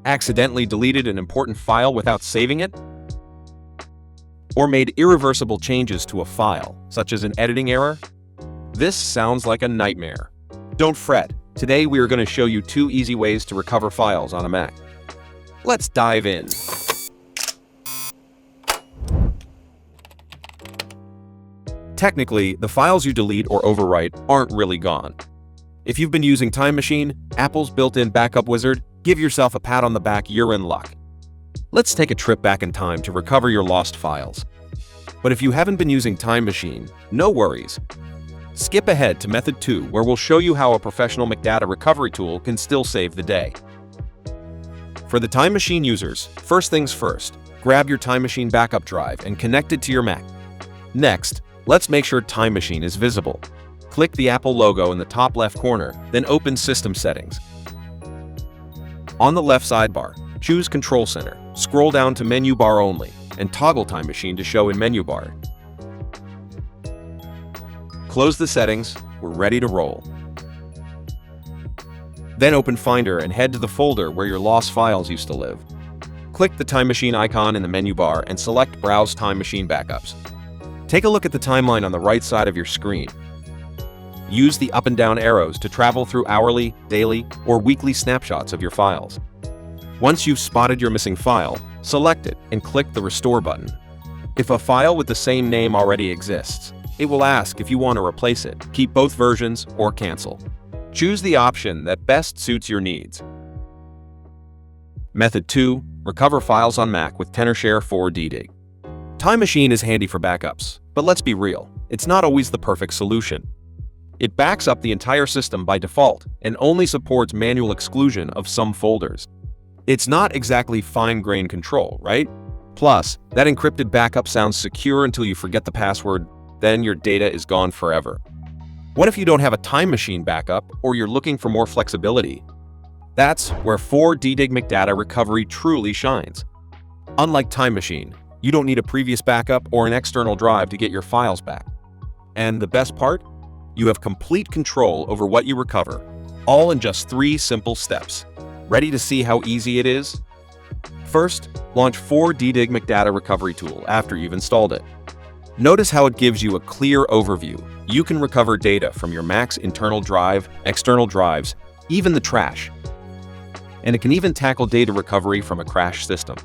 Accidentally deleted an important file without saving it? Or made irreversible changes to a file, such as an editing error? This sounds like a nightmare. Don't fret. Today we are going to show you 2 easy ways to recover files on a Mac. Let's dive in. Technically, the files you delete or overwrite aren't really gone. If you've been using Time Machine, Apple's built-in backup wizard, give yourself a pat on the back, you're in luck. Let's take a trip back in time to recover your lost files. But if you haven't been using Time Machine, no worries. Skip ahead to Method 2, where we'll show you how a professional McData recovery tool can still save the day. For the Time Machine users, first things first, grab your Time Machine backup drive and connect it to your Mac. Next, let's make sure Time Machine is visible. Click the Apple logo in the top left corner, then open System Settings. On the left sidebar, choose Control Center, scroll down to Menu Bar Only, and toggle Time Machine to show in Menu Bar. Close the settings, we're ready to roll. Then open Finder and head to the folder where your lost files used to live. Click the Time Machine icon in the menu bar and select Browse Time Machine Backups. Take a look at the timeline on the right side of your screen. Use the up and down arrows to travel through hourly, daily, or weekly snapshots of your files. Once you've spotted your missing file, select it and click the Restore button. If a file with the same name already exists, it will ask if you want to replace it, keep both versions, or cancel. Choose the option that best suits your needs. Method 2. Recover files on Mac with Tenorshare 4 DDig. Time Machine is handy for backups, but let's be real, it's not always the perfect solution. It backs up the entire system by default and only supports manual exclusion of some folders. It's not exactly fine-grained control, right? Plus, that encrypted backup sounds secure until you forget the password, then your data is gone forever. What if you don't have a Time Machine backup or you're looking for more flexibility? That's where 4 DDig McData recovery truly shines. Unlike Time Machine, you don't need a previous backup or an external drive to get your files back. And the best part? You have complete control over what you recover, all in just 3 simple steps. Ready to see how easy it is? First, launch 4 DDig McData recovery tool after you've installed it. Notice how it gives you a clear overview. You can recover data from your Mac's internal drive, external drives, even the trash. And it can even tackle data recovery from a crashed system.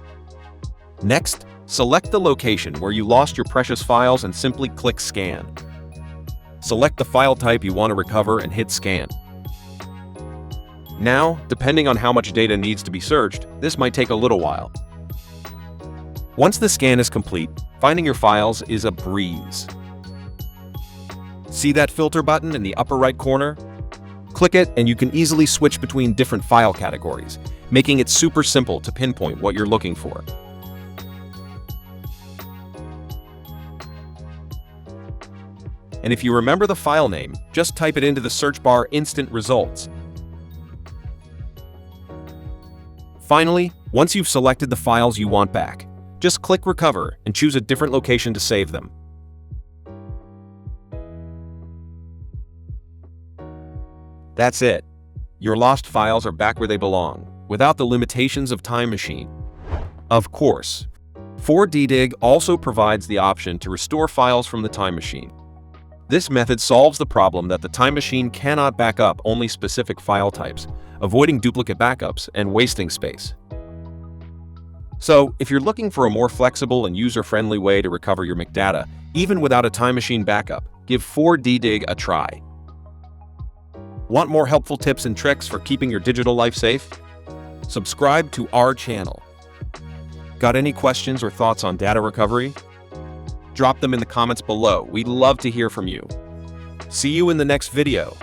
Next, select the location where you lost your precious files and simply click Scan. Select the file type you want to recover and hit Scan. Now, depending on how much data needs to be searched, this might take a little while. Once the scan is complete, finding your files is a breeze. See that filter button in the upper right corner? Click it and you can easily switch between different file categories, making it super simple to pinpoint what you're looking for. And if you remember the file name, just type it into the search bar Instant Results. Finally, once you've selected the files you want back, just click Recover and choose a different location to save them. That's it. Your lost files are back where they belong, without the limitations of Time Machine. Of course, 4 DDig also provides the option to restore files from the Time Machine. This method solves the problem that the Time Machine cannot back up only specific file types, avoiding duplicate backups and wasting space. So, if you're looking for a more flexible and user-friendly way to recover your McData, even without a Time Machine backup, give 4 DDig a try. Want more helpful tips and tricks for keeping your digital life safe? Subscribe to our channel. Got any questions or thoughts on data recovery? Drop them in the comments below. We'd love to hear from you. See you in the next video.